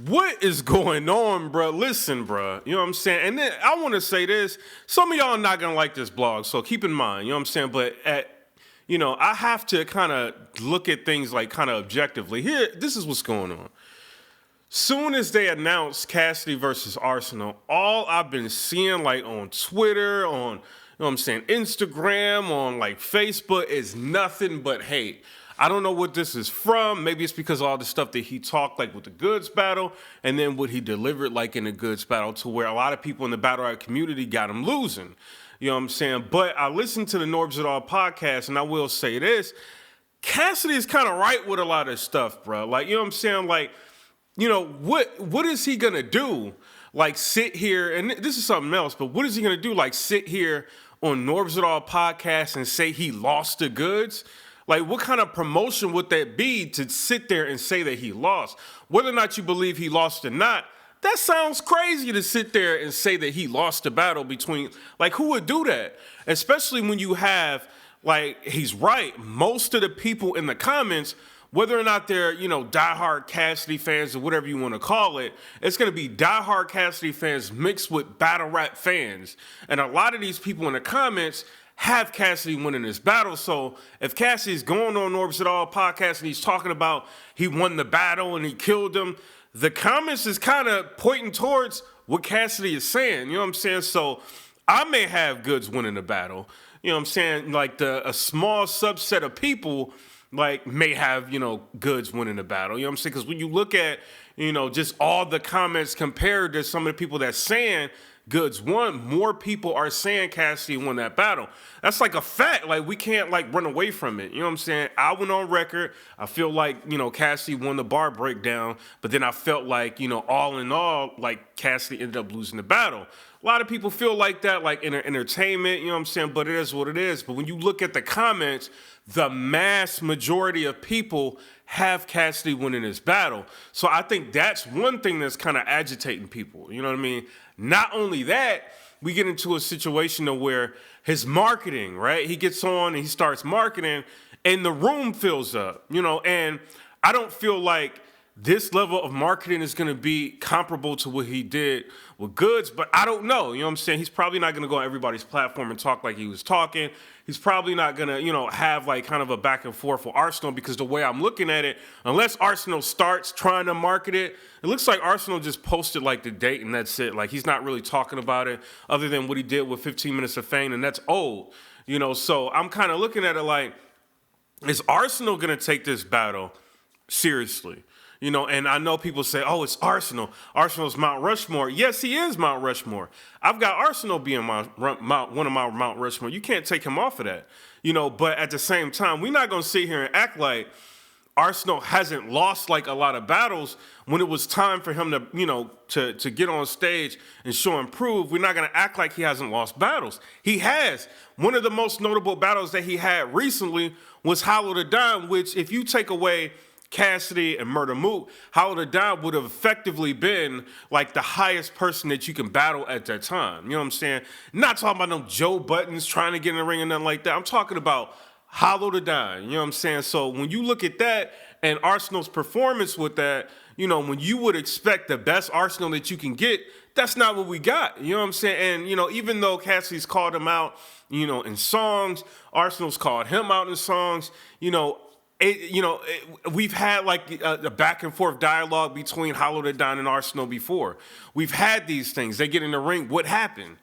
What is going on, bro? Listen, bro. You know what I'm saying? And then I want to say this. Some of y'all are not going to like this blog, so keep in mind. You know what I'm saying? But I have to kind of look at things like kind of objectively. Here, this is what's going on. Soon as they announced Cassidy versus Arsenal, all I've been seeing like on Twitter, on, you know what I'm saying, Instagram, on like Facebook is nothing but hate. I don't know what this is from. Maybe it's because of all the stuff that he talked like with the goods battle and then what he delivered like in the goods battle to where a lot of people in the battle rap community got him losing. You know what I'm saying? But I listened to the Norbs It All podcast, and I will say this. Cassidy is kind of right with a lot of stuff, bro. Like, you know what I'm saying? Like, what is he going to do? Like, sit here, and this is something else, but what is he going to do? Like, sit here on Norbs It All podcast and say he lost the goods? Like, what kind of promotion would that be to sit there and say that he lost? Whether or not you believe he lost or not, that sounds crazy to sit there and say that he lost the battle between, like, who would do that? Especially when you have, like, he's right. Most of the people in the comments, whether or not they're, diehard Cassidy fans or whatever you want to call it, it's going to be diehard Cassidy fans mixed with battle rap fans. And a lot of these people in the comments have Cassidy winning this battle. So if Cassidy's going on Norbs It All podcast and he's talking about he won the battle and he killed him, the comments is kind of pointing towards what Cassidy is saying. You know what I'm saying? So I may have goods winning the battle. You know what I'm saying? Like a small subset of people like may have, goods winning the battle. You know what I'm saying? Because when you look at, just all the comments compared to some of the people that's saying goods won, more people are saying Cassidy won that battle. That's like a fact. Like, we can't like run away from it. You know what I'm saying? I went on record. I feel like, Cassidy won the bar breakdown, but then I felt like, all in all, like Cassidy ended up losing the battle. A lot of people feel like that, like in entertainment, you know what I'm saying? But it is what it is. But when you look at the comments, the mass majority of people have Cassidy winning this battle. So I think that's one thing that's kind of agitating people. You know what I mean? Not only that, we get into a situation where his marketing, right? He gets on and he starts marketing and the room fills up, and I don't feel like this level of marketing is going to be comparable to what he did with goods, but I don't know. You know what I'm saying? He's probably not going to go on everybody's platform and talk like he was talking. He's probably not going to, have like kind of a back and forth with Arsenal, because the way I'm looking at it, unless Arsenal starts trying to market it, it looks like Arsenal just posted like the date and that's it. Like, he's not really talking about it other than what he did with 15 Minutes of Fame, and that's old. So I'm kind of looking at it like, is Arsenal going to take this battle seriously? And I know people say, oh, it's Arsenal. Arsenal's Mount Rushmore. Yes, he is Mount Rushmore. I've got Arsenal being one of my Mount Rushmore. You can't take him off of that. But at the same time, we're not going to sit here and act like Arsenal hasn't lost like a lot of battles when it was time for him to, to get on stage and show and prove. We're not going to act like he hasn't lost battles. He has. One of the most notable battles that he had recently was Hollow to Dime, which if you take away Cassidy and Murder Mook, Hollow to Dime would have effectively been like the highest person that you can battle at that time. You know what I'm saying? Not talking about no Joe Buttons trying to get in the ring or nothing like that. I'm talking about Hollow to Dime. You know what I'm saying? So when you look at that and Arsenal's performance with that, when you would expect the best Arsenal that you can get, that's not what we got. You know what I'm saying? And, even though Cassidy's called him out, in songs, Arsenal's called him out in songs, we've had like a back and forth dialogue between Hollow to Dime and Arsenal before. We've had these things. They get in the ring. What happened?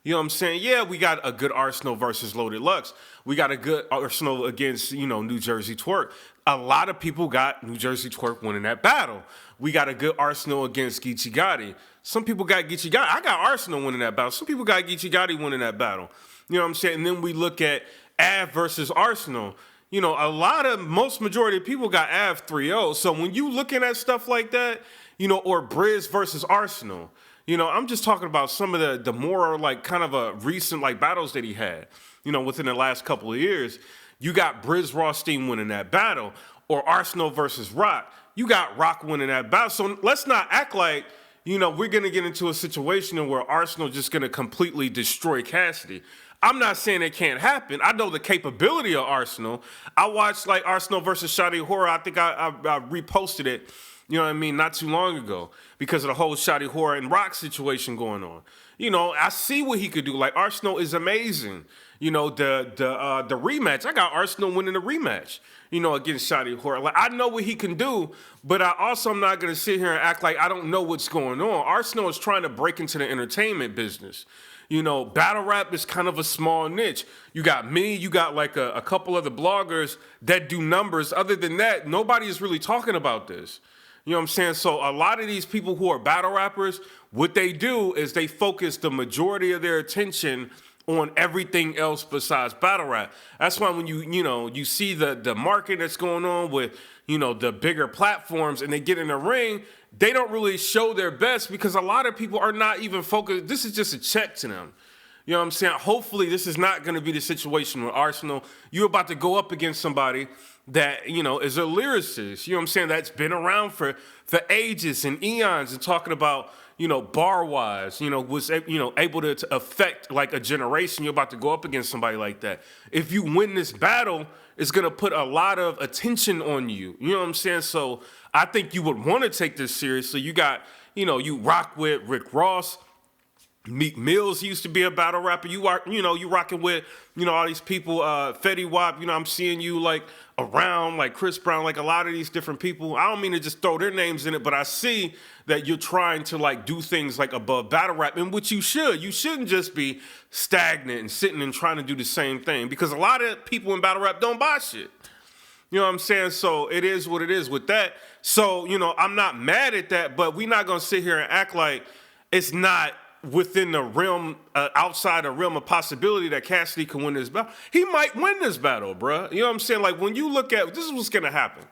You know what I'm saying? Yeah, we got a good Arsenal versus Loaded Lux. We got a good Arsenal against, New Jersey Twerk. A lot of people got New Jersey Twerk winning that battle. We got a good Arsenal against Geechee Gotti. Some people got Geechee Gotti. I got Arsenal winning that battle. Some people got Geechee Gotti winning that battle. You know what I'm saying? And then we look at Av versus Arsenal. Most majority of people got Av 3-0. So when you looking at stuff like that, or Briz versus Arsenal, I'm just talking about some of the more like kind of a recent like battles that he had, within the last couple of years. You got Briz Rothstein winning that battle, or Arsenal versus Rock. You got Rock winning that battle. So let's not act like, we're going to get into a situation where Arsenal just going to completely destroy Cassidy. I'm not saying it can't happen. I know the capability of Arsenal. I watched like Arsenal versus Shadi Horror. I think I reposted it, you know what I mean, not too long ago because of the whole Shadi Horror and Rock situation going on. You know, I see what he could do. Like, Arsenal is amazing. You know, the rematch. I got Arsenal winning the rematch, you know, against Shadi Horror. Like, I know what he can do, but I also am not going to sit here and act like I don't know what's going on. Arsenal is trying to break into the entertainment business. You know, battle rap is kind of a small niche. You got me, you got like a couple other bloggers that do numbers. Other than that, nobody is really talking about this. You know what I'm saying? So a lot of these people who are battle rappers, what they do is they focus the majority of their attention on everything else besides battle rap. That's why when you see the market that's going on with, you know, the bigger platforms and they get in the ring, they don't really show their best because a lot of people are not even focused. This is just a check to them. You know what I'm saying? Hopefully this is not going to be the situation with Arsenal. You're about to go up against somebody that, you know, is a lyricist, you know what I'm saying, that's been around for ages and eons and talking about, you know, bar-wise, you know, was, you know, able to affect like a generation. You're about to go up against somebody like that. If you win this battle, it's going to put a lot of attention on you. You know what I'm saying? So I think you would want to take this seriously. You got, you know, you rock with Rick Ross. Meek Mills used to be a battle rapper. You are, you know, you rocking with, you know, all these people, Fetty Wap, you know, I'm seeing you like around, like Chris Brown, like a lot of these different people. I don't mean to just throw their names in it, but I see that you're trying to like do things like above battle rap, and which you should. You shouldn't just be stagnant and sitting and trying to do the same thing, because a lot of people in battle rap don't buy shit. You know what I'm saying? So it is what it is with that. So, you know, I'm not mad at that, but we're not going to sit here and act like it's not within the realm, outside the realm of possibility that Cassidy can win this battle. He might win this battle, bruh. You know what I'm saying? Like, when you look at, this is what's going to happen.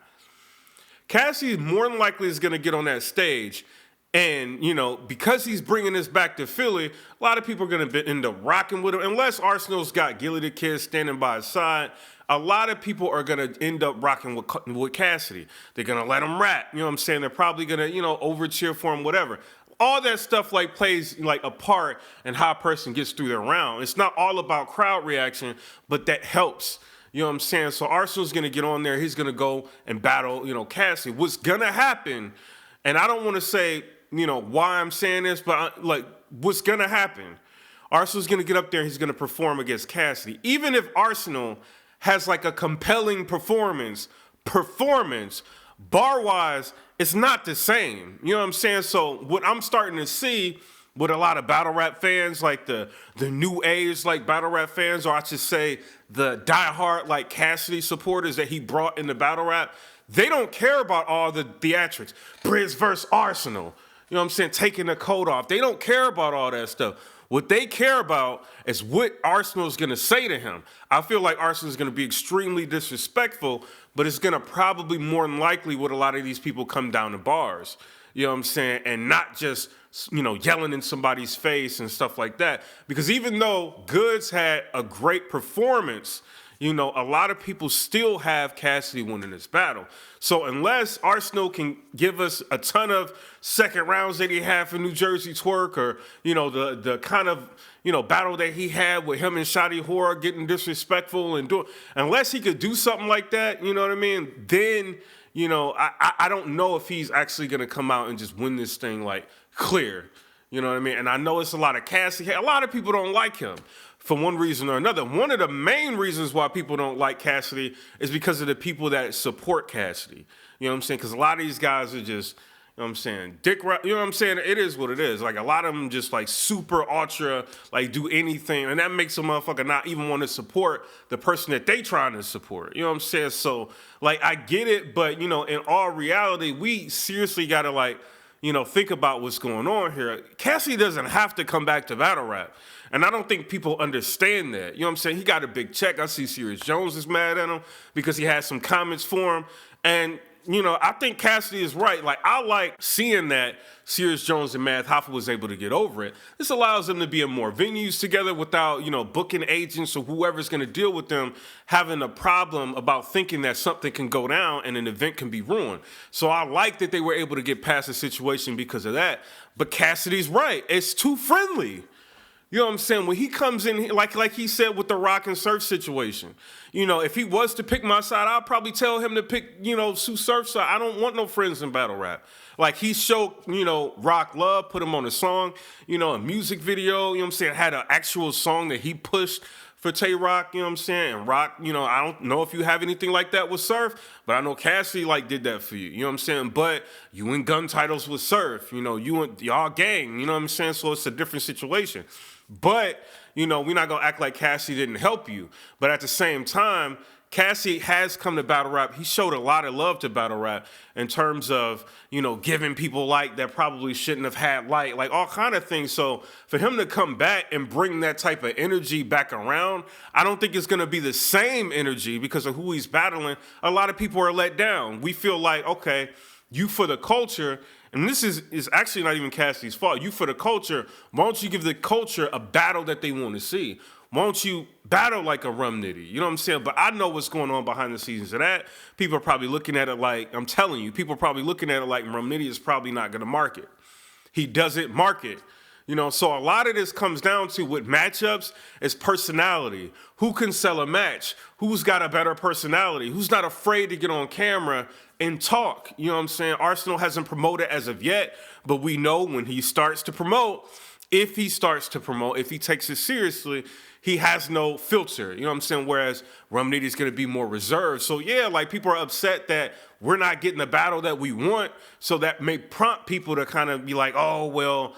Cassidy more than likely is going to get on that stage, and, you know, because he's bringing this back to Philly, a lot of people are going to end up rocking with him. Unless Arsenal's got Gilly the Kid standing by his side, a lot of people are going to end up rocking with Cassidy. They're going to let him rap. You know what I'm saying? They're probably going to, you know, over cheer for him, whatever. All that stuff like plays like a part in how a person gets through their round. It's not all about crowd reaction, but that helps. You know what I'm saying? So Arsenal's going to get on there. He's going to go and battle, you know, Cassie. What's going to happen, and I don't want to say, you know, why I'm saying this, but like, what's going to happen? Arsenal's going to get up there and he's going to perform against Cassidy. Even if Arsenal has like a compelling performance, bar-wise, it's not the same. You know what I'm saying? So what I'm starting to see with a lot of battle rap fans, like the new age like battle rap fans, or I should say the diehard like Cassidy supporters that he brought into battle rap, they don't care about all the theatrics. Briz versus Arsenal. You know what I'm saying? Taking the coat off. They don't care about all that stuff. What they care about is what Arsenal's going to say to him. I feel like Arsenal's going to be extremely disrespectful, but it's going to probably more than likely with a lot of these people come down to bars. You know what I'm saying? And not just, you know, yelling in somebody's face and stuff like that. Because even though Goods had a great performance, you know, a lot of people still have Cassidy winning this battle. So unless Arsenal can give us a ton of second rounds that he had for New Jersey Twerk, or, you know, the kind of, you know, battle that he had with him and Shadi Horror getting disrespectful and doing, unless he could do something like that, you know what I mean? Then, you know, I don't know if he's actually going to come out and just win this thing like clear. You know what I mean? And I know it's a lot of Cassie. A lot of people don't like him for one reason or another. One of the main reasons why people don't like Cassidy is because of the people that support Cassidy. You know what I'm saying? Because a lot of these guys are just, you know what I'm saying, you know what I'm saying? It is what it is. Like, a lot of them just like super ultra, like do anything. And that makes a motherfucker not even want to support the person that they trying to support. You know what I'm saying? So, like, I get it, but, you know, in all reality, we seriously got to, like, you know, think about what's going on here. Cassie doesn't have to come back to battle rap. And I don't think people understand that. You know what I'm saying? He got a big check. I see Serious Jones is mad at him because he had some comments for him. And, you know, I think Cassidy is right. Like, I like seeing that Serious Jones and Math Hoffa was able to get over it. This allows them to be in more venues together without, you know, booking agents or whoever's going to deal with them having a problem about thinking that something can go down and an event can be ruined. So I like that they were able to get past the situation because of that. But Cassidy's right. It's too friendly. You know what I'm saying? When he comes in, like he said with the Rock and Surf situation, if he was to pick my side, I'd probably tell him to pick, Sue Surf's side. I don't want no friends in battle rap. Like he showed, Rock love, put him on a song, a music video, had an actual song that he pushed for Tay Rock, And Rock, I don't know if you have anything like that with Surf, but I know Cassie did that for you, But you in gun titles with Surf, y'all gang, So it's a different situation. But, we're not gonna act like Cassie didn't help you. But at the same time, Cassie has come to battle rap. He showed a lot of love to battle rap in terms of, giving people that probably shouldn't have had all kind of things. So for him to come back and bring that type of energy back around, I don't think it's going to be the same energy because of who he's battling. A lot of people are let down. We feel like, okay, you for the culture, and this is actually not even Cassie's fault. You for the culture, why don't you give the culture a battle that they want to see? Why don't you battle like a Rum Nitty? You know what I'm saying? But I know what's going on behind the scenes of that. People are probably looking at it I'm telling you, people are probably looking at it like Rum Nitty is probably not going to market. He doesn't market. So a lot of this comes down to with matchups is personality. Who can sell a match? Who's got a better personality? Who's not afraid to get on camera and talk? You know what I'm saying? Arsenal hasn't promoted as of yet, but we know when he starts to promote, if he takes it seriously, he has no filter, you know what I'm saying? Whereas Rum Nitty's going to be more reserved. So yeah, people are upset that we're not getting the battle that we want. So that may prompt people to kind of be like, oh, well,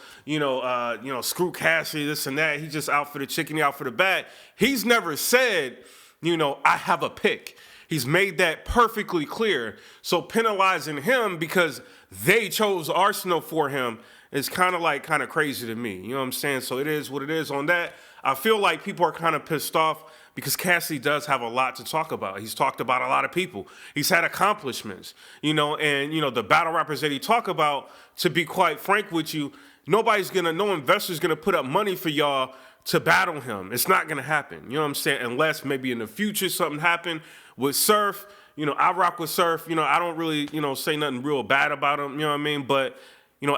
screw Cassie, this and that. He's just out for the chicken, out for the bag. He's never said, I have a pick. He's made that perfectly clear. So penalizing him because they chose Arsenal for him is kind of crazy to me. You know what I'm saying? So it is what it is on that. I feel like people are kind of pissed off because Cassie does have a lot to talk about. He's talked about a lot of people. He's had accomplishments, and the battle rappers that he talk about, to be quite frank with you, no investor's gonna put up money for y'all to battle him. It's not gonna happen. You know what I'm saying? Unless maybe in the future something happened with Surf. I rock with Surf. I don't really, say nothing real bad about him. You know what I mean? But,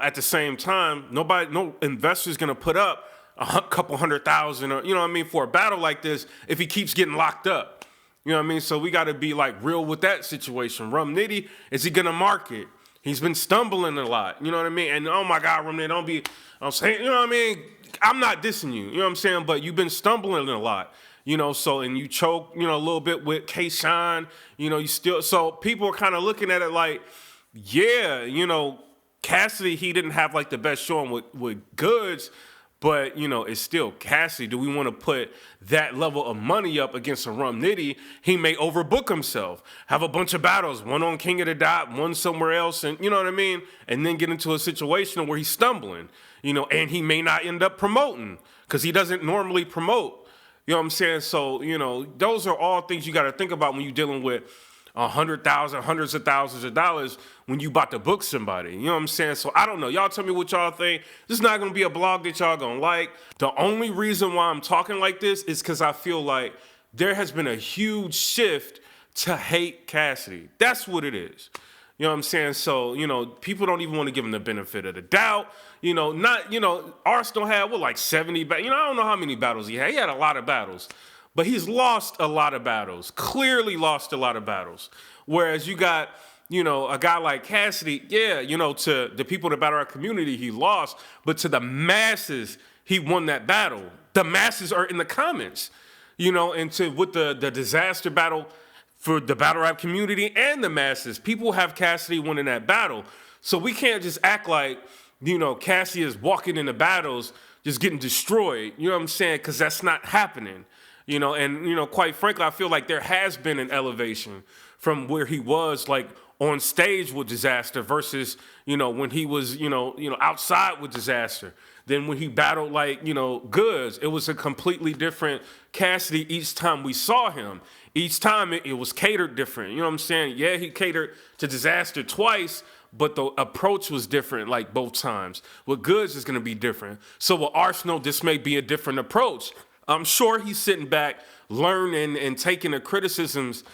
at the same time, no investor's gonna put up a couple 100,000 or, for a battle like this if he keeps getting locked up. You know what I mean? So we got to be real with that situation. Rum Nitty, is he going to market? He's been stumbling a lot. You know what I mean? And oh my God, Rum Nitty, I'm saying, you know what I mean? I'm not dissing you, you know what I'm saying? But you've been stumbling a lot, and you choke, a little bit with K-Shine, you still, so people are kind of looking at it yeah, Cassidy, he didn't have the best showing with Goods. But, it's still Cassie. Do we want to put that level of money up against a Rum Nitty? He may overbook himself, have a bunch of battles, one on King of the Dot, one somewhere else, and you know what I mean? And then get into a situation where he's stumbling, and he may not end up promoting because he doesn't normally promote. You know what I'm saying? So, those are all things you got to think about when you're dealing with 100,000, hundreds of thousands of dollars when you about to book somebody. You know what I'm saying? So I don't know. Y'all tell me what y'all think. This is not going to be a blog that y'all going to like. The only reason why I'm talking like this is because I feel like there has been a huge shift to hate Cassidy. That's what it is. You know what I'm saying? So, people don't even want to give him the benefit of the doubt. Arsenal had, 70 battles. I don't know how many battles he had. He had a lot of battles. But he's lost a lot of battles, clearly lost a lot of battles. Whereas you got, a guy like Cassidy, yeah, to the people in the battle rap community, he lost. But to the masses, he won that battle. The masses are in the comments, and with the disaster battle for the battle rap community and the masses, people have Cassidy winning that battle. So we can't just act like, Cassie is walking into battles just getting destroyed. You know what I'm saying? Because that's not happening. Quite frankly, I feel like there has been an elevation from where he was on stage with Disaster versus, when he was, outside with Disaster. Then when he battled Goods, it was a completely different Cassidy each time we saw him. Each time it was catered different. You know what I'm saying? Yeah, he catered to Disaster twice, but the approach was different both times. With Goods is going to be different. So with Arsenal, this may be a different approach. I'm sure he's sitting back, learning and taking the criticisms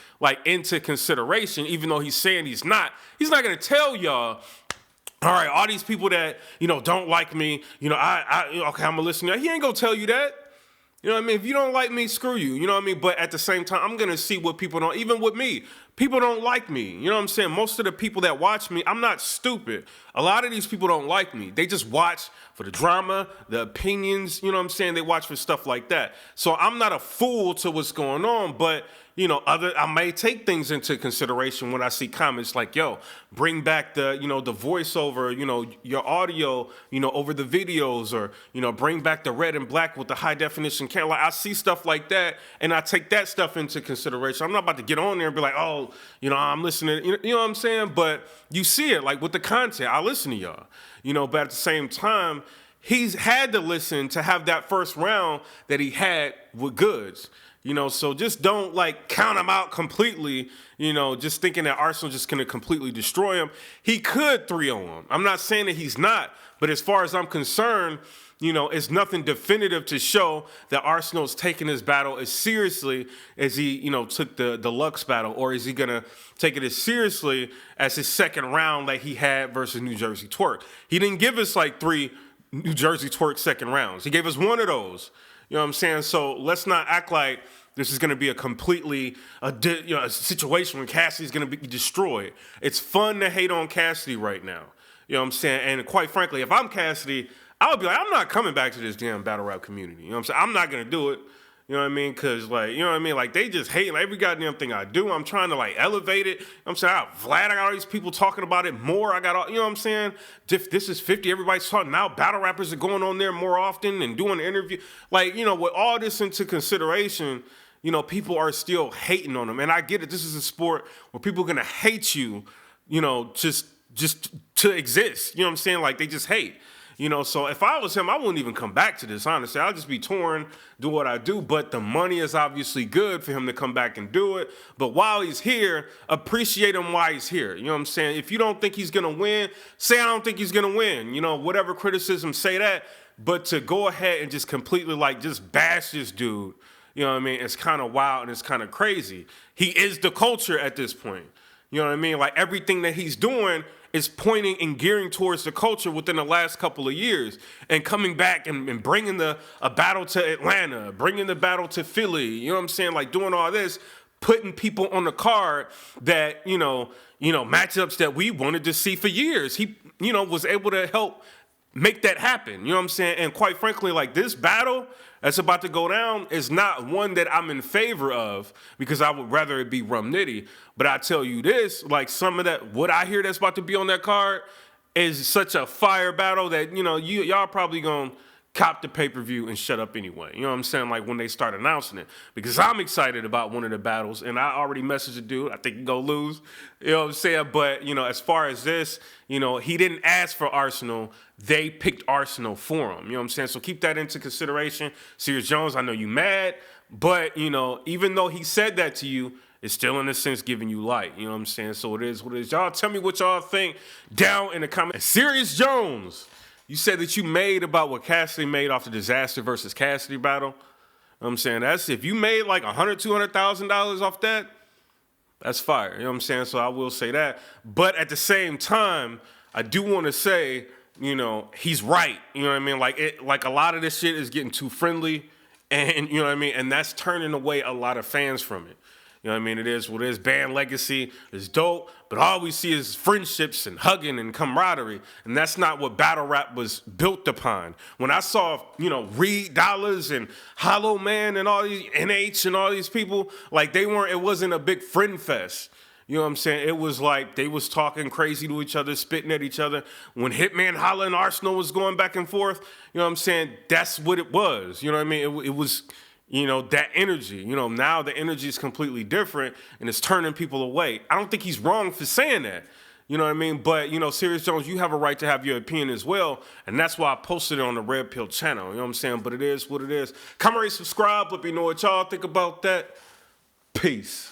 into consideration, even though he's saying he's not. He's not going to tell y'all, All right, all these people that, don't like me, okay, I'm gonna listen to that. He ain't gonna tell you that. You know what I mean? If you don't like me, screw you. You know what I mean? But at the same time, I'm going to see what people don't, even with me, people don't like me. You know what I'm saying? Most of the people that watch me, I'm not stupid. A lot of these people don't like me. They just watch for the drama, the opinions, you know what I'm saying? They watch for stuff like that. So I'm not a fool to what's going on, but I may take things into consideration when I see comments like, yo, bring back the voiceover, your audio, over the videos, or, bring back the red and black with the high definition camera. Like, I see stuff like that, and I take that stuff into consideration. I'm not about to get on there and be like, oh, I'm listening, you know what I'm saying? But you see it, like with the content, I listen to y'all, but at the same time, he's had to listen to have that first round that he had with Goods. So just don't count him out completely, just thinking that Arsenal just going to completely destroy him. He could 3-0 him. I'm not saying that he's not, but as far as I'm concerned, it's nothing definitive to show that Arsenal's taking this battle as seriously as he, took the Lux battle, or is he going to take it as seriously as his second round like he had versus New Jersey Twerk. He didn't give us 3 New Jersey Twerk second rounds. He gave us one of those. You know what I'm saying? So let's not act like this is going to be a completely a situation where Cassie's going to be destroyed. It's fun to hate on Cassidy right now. You know what I'm saying? And quite frankly, if I'm Cassidy, I would be like, I'm not coming back to this damn battle rap community. You know what I'm saying? I'm not going to do it. You know what I mean? Because, they just hate every goddamn thing I do. I'm trying to, elevate it. You know what I'm saying? I got all these people talking about it more. I got all, you know what I'm saying? This is 50. Everybody's talking now. Battle rappers are going on there more often and doing the interview. With all this into consideration, people are still hating on them. And I get it. This is a sport where people are going to hate you, just to exist. You know what I'm saying? They just hate. So if I was him, I wouldn't even come back to this, honestly. I'll just be torn, do what I do. But the money is obviously good for him to come back and do it. But while he's here, appreciate him while he's here. You know what I'm saying? If you don't think he's going to win, say I don't think he's going to win. Whatever criticism, say that. But to go ahead and just completely, just bash this dude, you know what I mean? It's kind of wild and it's kind of crazy. He is the culture at this point. You know what I mean? Everything that he's doing is pointing and gearing towards the culture within the last couple of years, and coming back and bringing a battle to Atlanta, bringing the battle to Philly, you know what I'm saying? Doing all this, putting people on the card that, matchups that we wanted to see for years. He, was able to help make that happen, you know what I'm saying? And quite frankly, this battle that's about to go down is not one that I'm in favor of, because I would rather it be Rum Nitty. But I tell you this, some of that, what I hear that's about to be on that card is such a fire battle that, y'all probably gonna cop the pay-per-view and shut up anyway. You know what I'm saying? When they start announcing it. Because I'm excited about one of the battles, and I already messaged the dude. I think he gonna lose. You know what I'm saying? But, as far as this, he didn't ask for Arsenal. They picked Arsenal for him. You know what I'm saying? So keep that into consideration. Serious Jones, I know you mad, but, even though he said that to you, it's still in a sense giving you light. You know what I'm saying? So it is what it is. Y'all tell me what y'all think down in the comments. Serious Jones, you said that you made about what Cassie made off the Disaster versus Cassidy battle. You know what I'm saying? That's if you made $100,000, $200,000 off that, that's fire. You know what I'm saying? So I will say that. But at the same time, I do want to say, he's right. You know what I mean? A lot of this shit is getting too friendly, and you know what I mean? And that's turning away a lot of fans from it. You know what I mean? It is what it is. Band legacy is dope, but all we see is friendships and hugging and camaraderie, and that's not what battle rap was built upon. When I saw, Reed Dollars and Hollow Man and all these NH and all these people, it wasn't a big friend fest. You know what I'm saying? It was they was talking crazy to each other, spitting at each other. When Hitman Holla and Arsenal was going back and forth, you know what I'm saying? That's what it was. You know what I mean? It was... that energy, now the energy is completely different and it's turning people away. I don't think he's wrong for saying that. You know what I mean? But, Serious Jones, you have a right to have your opinion as well. And that's why I posted it on the Red Pill channel. You know what I'm saying? But it is what it is. Comment, rate, subscribe. Let me know what y'all think about that. Peace.